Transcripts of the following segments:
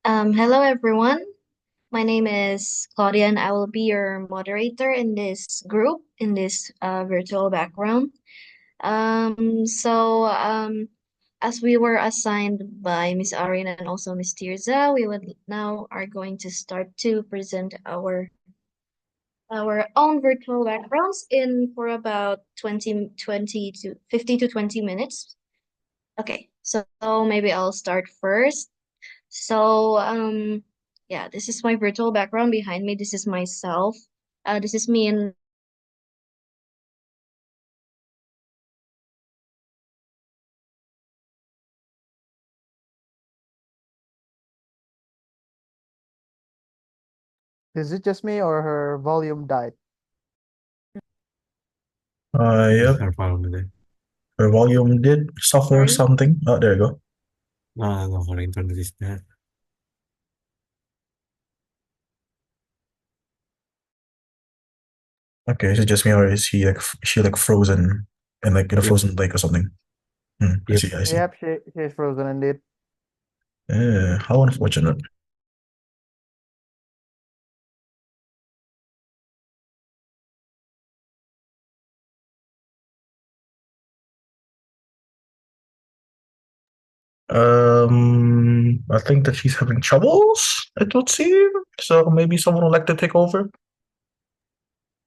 Hello everyone. My name is Claudia and I will be your moderator in this group, in this virtual background. As we were assigned by Miss Arin and also Miss Tirza, we would now are going to start to present our own virtual backgrounds in for about 20 to 50 to 20 minutes. Okay, so maybe I'll start first. So, yeah, this is my virtual background behind me. This is myself. This is me in Is it just me or her volume died? Yep. Her phone today. Her volume did suffer sorry. something. Oh, there you go. No, no, her internet is bad. Okay, is it just me or is she like frozen and like in a Yep, frozen lake or something? I yep. see, I see. Yep, she's frozen indeed. How unfortunate. I think that she's having troubles, it would seem. So maybe someone would like to take over.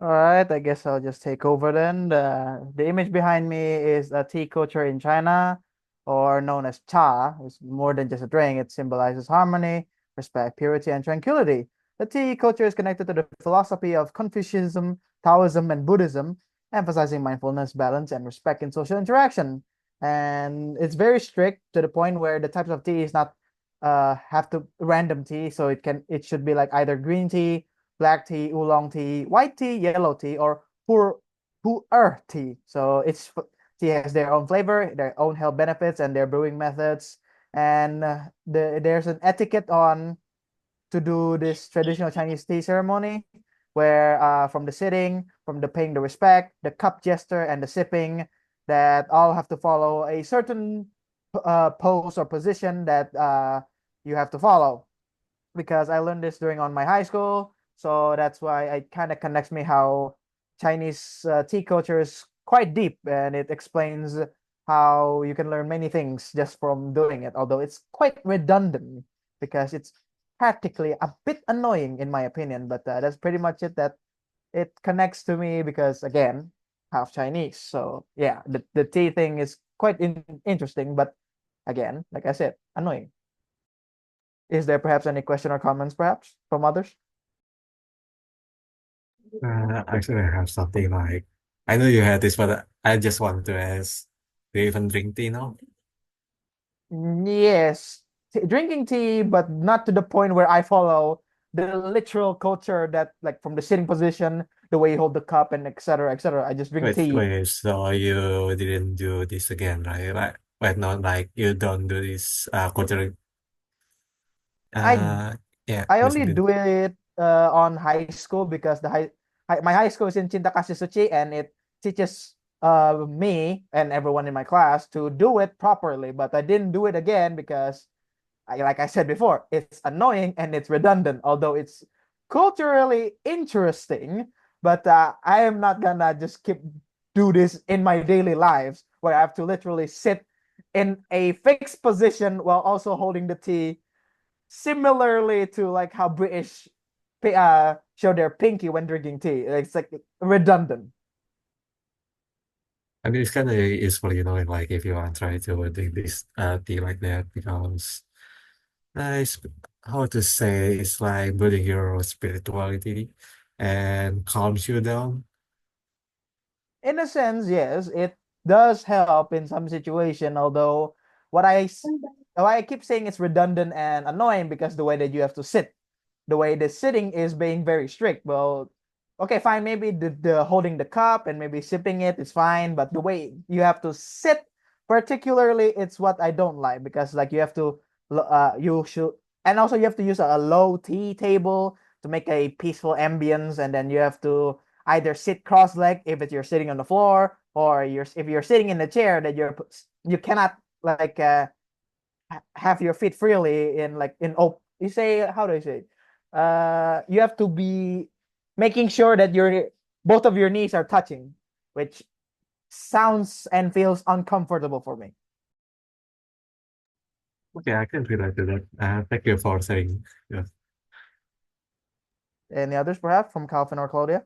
All right, I guess I'll just take over then. The image behind me is a tea culture in China, or known as cha. It's more than just a drink, it symbolizes harmony, respect, purity, and tranquility. The tea culture is connected to the philosophy of Confucianism, Taoism, and Buddhism, emphasizing mindfulness, balance, and respect in social interaction. And it's very strict to the point where the types of tea is not have to random tea, so it should be like either green tea, black tea, oolong tea, white tea, yellow tea, or pu'er tea. So tea has their own flavor, their own health benefits, and their brewing methods. And there's an etiquette on to do this traditional Chinese tea ceremony, where from the sitting, from the paying the respect, the cup gesture, and the sipping, that all have to follow a certain pose or position that you have to follow, because I learned this during on my high school. So that's why it kind of connects me how Chinese tea culture is quite deep, and it explains how you can learn many things just from doing it. Although it's quite redundant because it's practically a bit annoying in my opinion. But that's pretty much it. That it connects to me because again, half Chinese. So yeah, the tea thing is quite interesting, but again, like I said, annoying. Is there perhaps any question or comments, perhaps from others? Actually, I have something like, I know you had this, but I just want to ask, do you even drink tea now? Yes, drinking tea, but not to the point where I follow the literal culture that, like, from the sitting position, the way you hold the cup, and etc., etc. I just drink Wait, tea. wait, so you didn't do this again, right? Like, wait, not like you don't do this culture, I uh, yeah, I only basically. do it on high school because my high school is in Chintakasisuchi, and it teaches me and everyone in my class to do it properly. But I didn't do it again because like I said before, it's annoying and it's redundant, although it's culturally interesting. But I am not gonna just keep do this in my daily lives where I have to literally sit in a fixed position while also holding the tea, similarly to like how British show their pinky when drinking tea. It's like redundant. I mean, it's kind of useful, like if you want to try to drink this tea like that, because it's, how to say, it's like building your spirituality and calms you down. In a sense, yes, it does help in some situation. Although what I s- why I keep saying it's redundant and annoying because the way that you have to sit, the way the sitting is being very strict. Well, okay, fine, maybe the holding the cup and maybe sipping it is fine, but the way you have to sit, particularly, it's what I don't like because like you have to you should, and also you have to use a low tea table to make a peaceful ambience, and then you have to either sit cross-legged if you're sitting on the floor, or if you're sitting in the chair that you cannot like have your feet freely in like you say, how do I say it? You have to be making sure that your both of your knees are touching, which sounds and feels uncomfortable for me. Okay, I can relate to that. Thank you for saying. Yeah. Any others, perhaps, from Calvin or Claudia?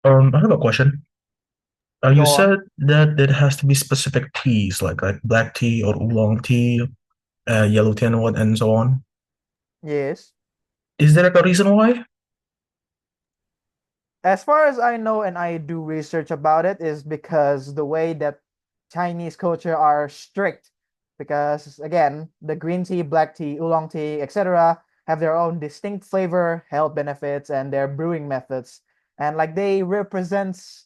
I have a question. You Go on. said that it has to be specific teas, like black tea or oolong tea, yellow tea and what, and so on. Yes. Is there like a reason why? As far as I know, and I do research about it, is because the way that Chinese culture are strict. Because again, the green tea, black tea, oolong tea, etc., have their own distinct flavor, health benefits, and their brewing methods. And like they represents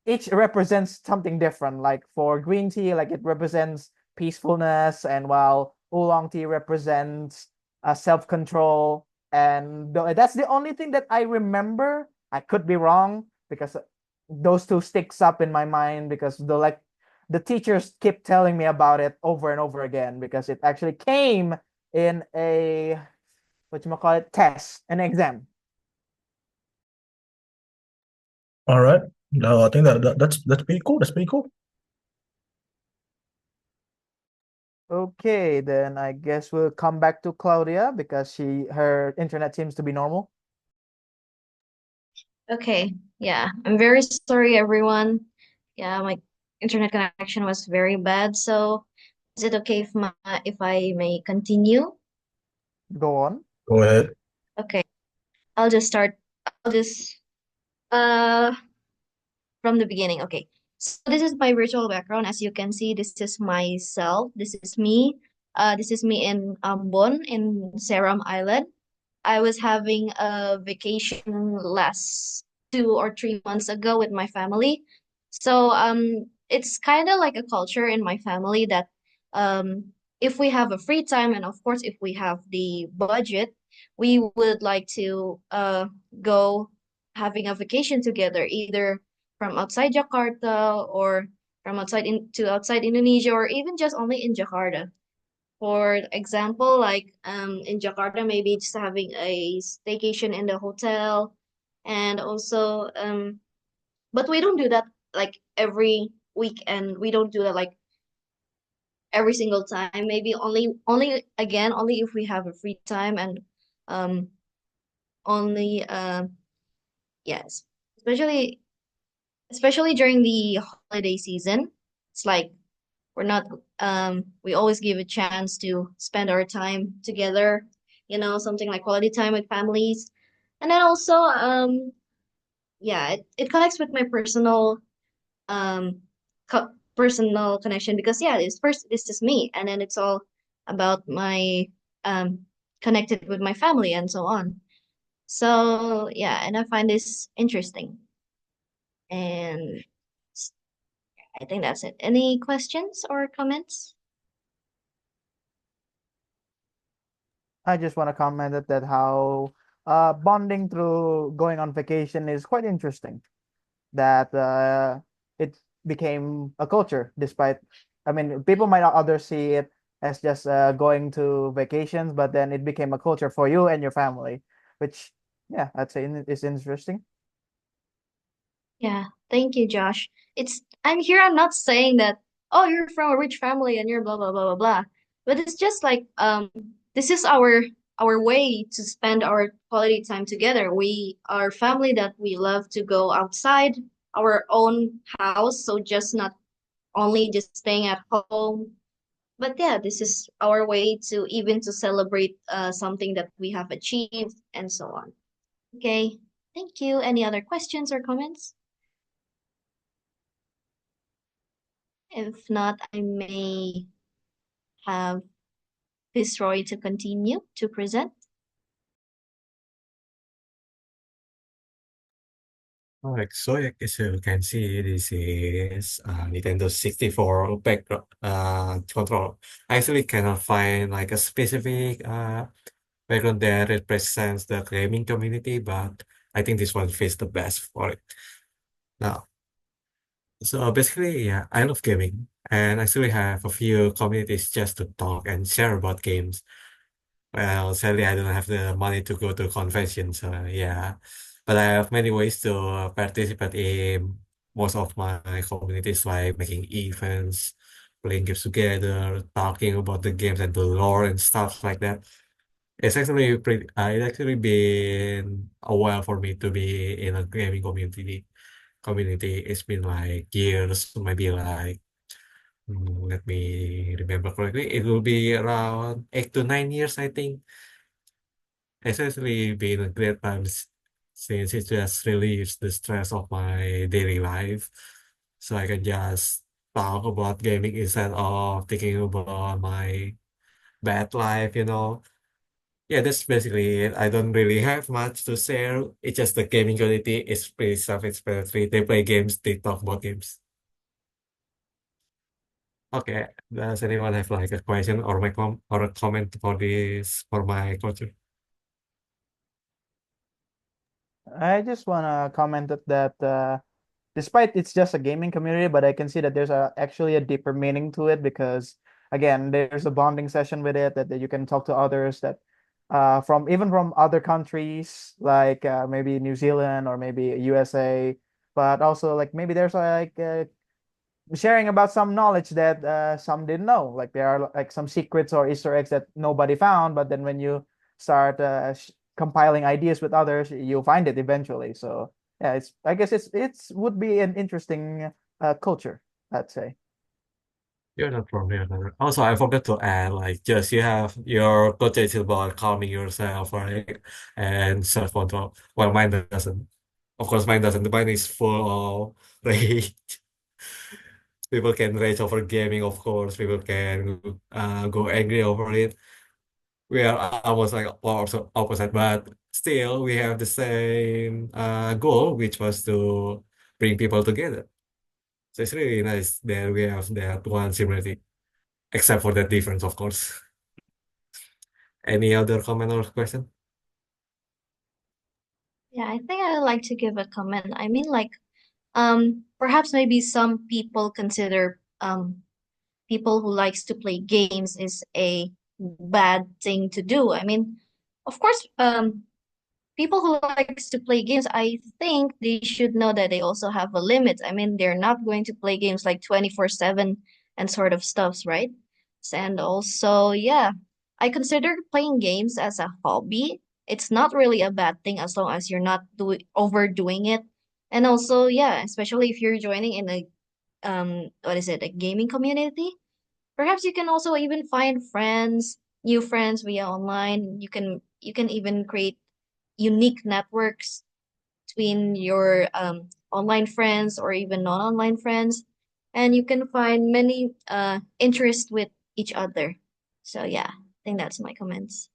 each represents something different. Like for green tea, like it represents peacefulness, and while oolong tea represents self-control. And that's the only thing that I remember. I could be wrong because those two sticks up in my mind because the teachers keep telling me about it over and over again because it actually came in a what you call it test, an exam. All right. No, I think that's pretty cool. That's pretty cool. Okay, then I guess we'll come back to Claudia because her internet seems to be normal. Okay, yeah, I'm very sorry, everyone. Yeah, my internet connection was very bad. So, is it okay if I may continue? Go on. Go ahead. Okay, I'll just start. I'll just uh from the beginning. Okay, so this is my virtual background. As you can see, this is myself. This is me. This is me in Ambon in Seram Island. I was having a vacation last 2 or 3 months ago with my family. So it's kind of like a culture in my family that if we have a free time and of course if we have the budget, we would like to go having a vacation together, either from outside Jakarta or from outside Indonesia or even just only in Jakarta. For example, like in Jakarta, maybe just having a staycation in the hotel, and also but we don't do that like every weekend. We don't do that like every single time. Maybe only if we have a free time and um only yes, especially especially during the holiday season. It's like we're not we always give a chance to spend our time together, something like quality time with families. And then also yeah, it connects with my um personal connection because yeah, this is me, and then it's all about my um connected with my family and so on. So yeah, and I find this interesting, and I think that's it. Any questions or comments? I just want to comment that how bonding through going on vacation is quite interesting. That it became a culture, despite, I mean, people might not others see it as just going to vacations, but then it became a culture for you and your family, which, yeah, I'd say is interesting. Yeah, thank you, Josh. I'm here, I'm not saying that, oh, you're from a rich family and you're blah blah blah blah blah. But it's just like this is our way to spend our quality time together. We are family that we love to go outside our own house, so just not only just staying at home. But yeah, this is our way to even to celebrate something that we have achieved and so on. Okay, thank you. Any other questions or comments? If not, I may have Visroy to continue to present. Alright, so as you can see, this is Nintendo 64 background control. I actually cannot find like a specific background that represents the gaming community, but I think this one fits the best for it. Now, so basically, yeah, I love gaming, and I still have a few communities just to talk and share about games. Well, sadly, I don't have the money to go to convention, so yeah. But I have many ways to participate in most of my communities, like making events, playing games together, talking about the games and the lore and stuff like that. It's actually been a while for me to be in a gaming community. It's been like years, maybe like let me remember correctly. It will be around 8 to 9 years, I think. It's actually been a great time since it just relieves the stress of my daily life. So I can just talk about gaming instead of thinking about my bad life. Yeah, that's basically it. I don't really have much to share. It's just the gaming community is pretty self-explanatory. They play games, they talk about games. Okay, does anyone have like a question or my or a comment for my culture? I just want to comment that despite it's just a gaming community, but I can see that there's actually a deeper meaning to it because again, there's a bonding session with it that you can talk to others that from even from other countries like maybe New Zealand or maybe USA, but also like maybe there's like sharing about some knowledge that some didn't know. Like there are like some secrets or Easter eggs that nobody found, but then when you start compiling ideas with others, you'll find it eventually. So yeah, it's I guess it's would be an interesting culture, I'd say. You're not wrong. You're not wrong. Also, I forgot to add, like, just you have your culture is about calming yourself, right? And self-control. Well, mine doesn't. Of course, mine doesn't. Mine is full of rage. People can rage over gaming, of course. People can go angry over it. We are almost like also opposite, but still we have the same goal, which was to bring people together. So it's really nice that we have that one similarity, except for that difference, of course. Any other comment or question? Yeah, I think I would like to give a comment. I mean, like, perhaps maybe some people consider people who likes to play games is a bad thing to do. I mean, of course, people who likes to play games, I think they should know that they also have a limit. I mean, they're not going to play games like 24/7 and sort of stuffs, right? And also, yeah, I consider playing games as a hobby. It's not really a bad thing as long as you're not overdoing it. And also, yeah, especially if you're joining in a what is it, a gaming community, perhaps you can also even find friends, new friends via online. You can even create unique networks between your online friends or even non-online friends, and you can find many interests with each other. So yeah, I think that's my comments.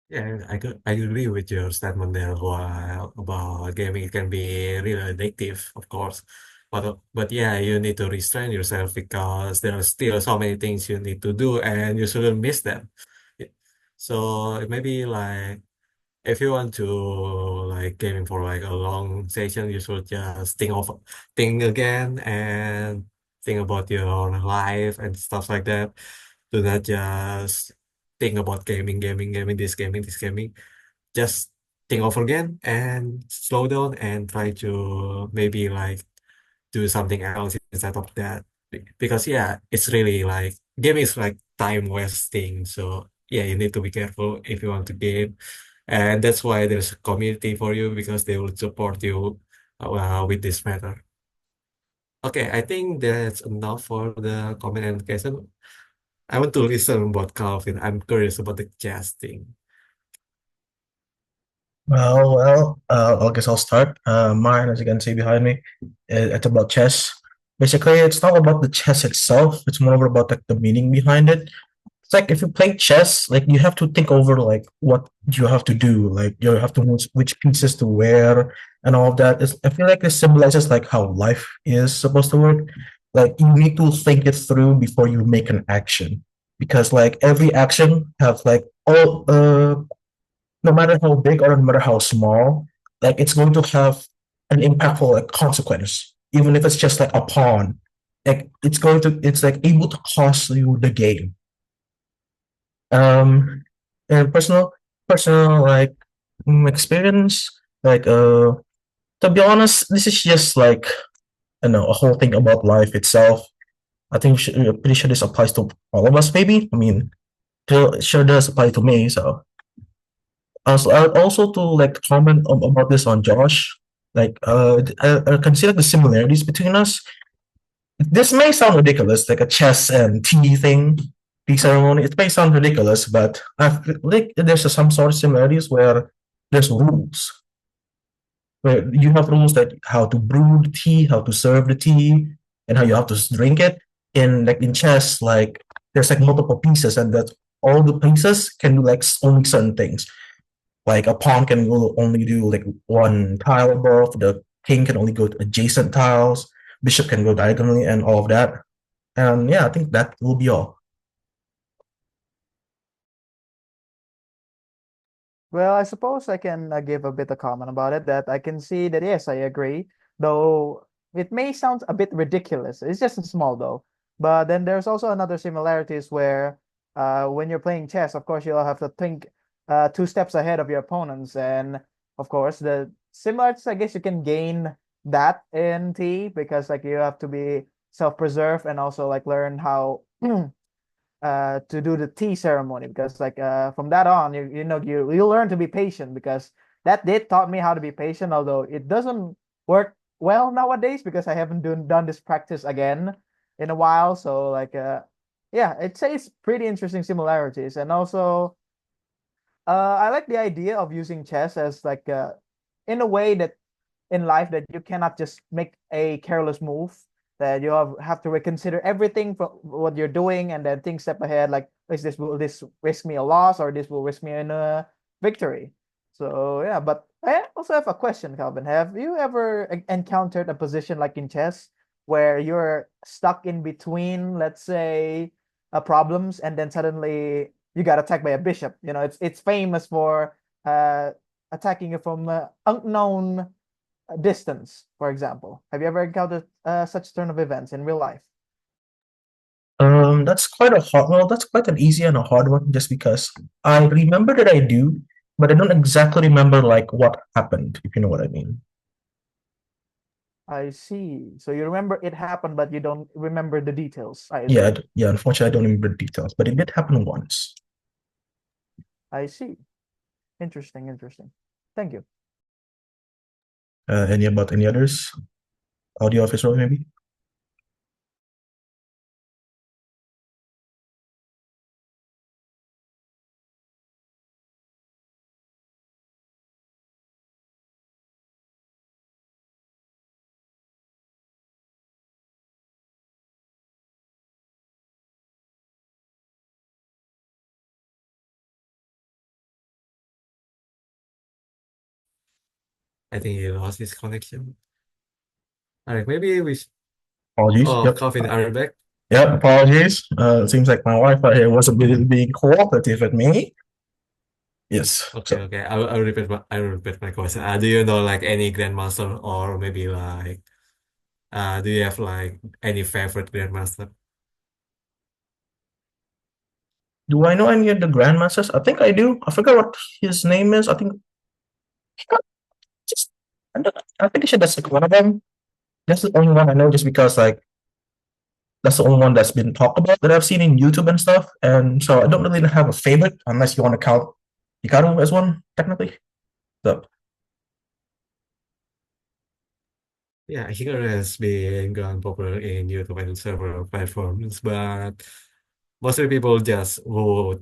Yeah, I agree with your statement there while about gaming can be really addictive, of course. But yeah, you need to restrain yourself because there are still so many things you need to do and you shouldn't miss them. Yeah. So it may be like if you want to like gaming for like a long session, you should just think again and think about your life and stuff like that. Do not just think about gaming, this gaming. Just think over again and slow down and try to maybe like do something else instead of that. Because yeah, it's really like gaming is like time wasting. So yeah, you need to be careful if you want to game. And that's why there's a community for you because they will support you with this matter. Okay, I think that's enough for the comment and question. I want to listen about Calvin. I'm curious about the chess thing. I guess I'll start. Mine, as you can see behind me, it's about chess. Basically, it's not about the chess itself. It's more about like the meaning behind it. It's like if you play chess, like you have to think over like what you have to do, like you have to know which pieces to wear and all of that. I feel like this symbolizes like how life is supposed to work. Like you need to think it through before you make an action, because like every action have like all no matter how big or no matter how small, like it's going to have an impactful like consequence, even if it's just like a pawn. Like it's like able to cost you the game. Um, and personal like experience. Like to be honest, this is just like I don't know a whole thing about life itself. I think pretty sure this applies to all of us. Maybe I mean, it sure does apply to me. So also to like comment about this on Josh. Like I consider the similarities between us. This may sound ridiculous, like a chess and tea thing, tea ceremony. It may sound ridiculous, but I feel like there's some sort of similarities where there's rules. Where you have rules that how to brew the tea, how to serve the tea, and how you have to drink it. In chess, like there's like multiple pieces, and that all the pieces can do like only certain things. Like a pawn can only do like one tile above, the king can only go to adjacent tiles, bishop can go diagonally, and all of that. And yeah, I think that will be all. Well, I suppose I can give a bit of comment about it that I can see that yes, I agree. Though it may sound a bit ridiculous. It's just small though. But then there's also another similarities where when you're playing chess, of course you'll have to think two steps ahead of your opponents. And of course the similarities, I guess you can gain that in T because like you have to be self-preserved and also like learn how to do the tea ceremony because like from that on you learn to be patient because that did taught me how to be patient although it doesn't work well nowadays because I haven't done this practice again in a while so like yeah it says pretty interesting similarities and also I like the idea of using chess as like in a way that in life that you cannot just make a careless move that you have to reconsider everything from what you're doing and then think step ahead like will this risk me a loss or this will risk me in a victory so yeah but I also have a question Calvin have you ever encountered a position like in chess where you're stuck in between let's say problems and then suddenly you got attacked by a bishop it's famous for uh attacking you from unknown distance, for example. Have you ever encountered such turn of events in real life? That's quite a hard. Well, that's quite an easy and a hard one, just because I remember that I do, but I don't exactly remember like what happened, if you know what I mean. I see. So you remember it happened, but you don't remember the details, I Yeah, assume. yeah. Unfortunately, I don't remember the details, but it did happen once. I see. Interesting, interesting. Thank you. Any others? Audio officer maybe? I think he lost his connection. All right, maybe we. Apologies. Oh, Yep. Calvin, are you back? Yep. Apologies. It seems like my Wi-Fi here wasn't really being cooperative with me. Yes. Okay, So okay. I will repeat my question. Do you know like any grandmaster or maybe like do you have like any favorite grandmaster? do I know any of the grandmasters? I think I do. I forgot what his name is. I think just I'm pretty sure that's like one of them. That's the only one I know, just because like that's the only one that's been talked about that I've seen in YouTube and stuff. And so I don't really have a favorite unless you want to count Hikaru as one technically. So Yeah, Hikaru has been gone popular in YouTube and several platforms, but mostly people just who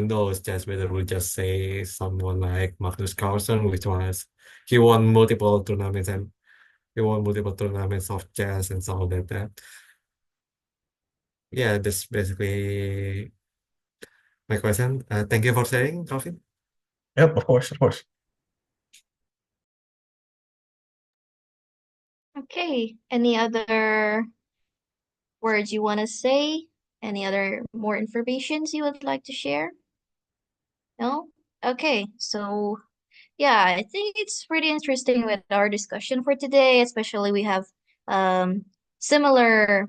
knows just whether will just say someone like Magnus Carlsen, which was he won multiple tournaments and he won multiple tournaments of chess and stuff like that. Yeah, that's basically my question. Thank you for sharing, Calvin. yep, of course, of course. Okay. Any other words you want to say? Any other more informations you would like to share? No? Okay. So, yeah, I think it's pretty interesting with our discussion for today, especially we have um similar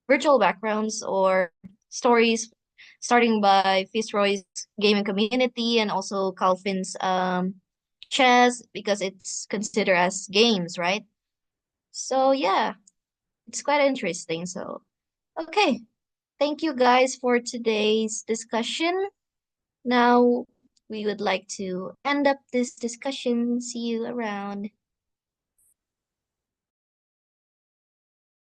virtual backgrounds or stories starting by Visroy's gaming community and also Calvin's chess because it's considered as games, right? So yeah, it's quite interesting. So okay, thank you guys for today's discussion. Now we would like to end up this discussion. See you around.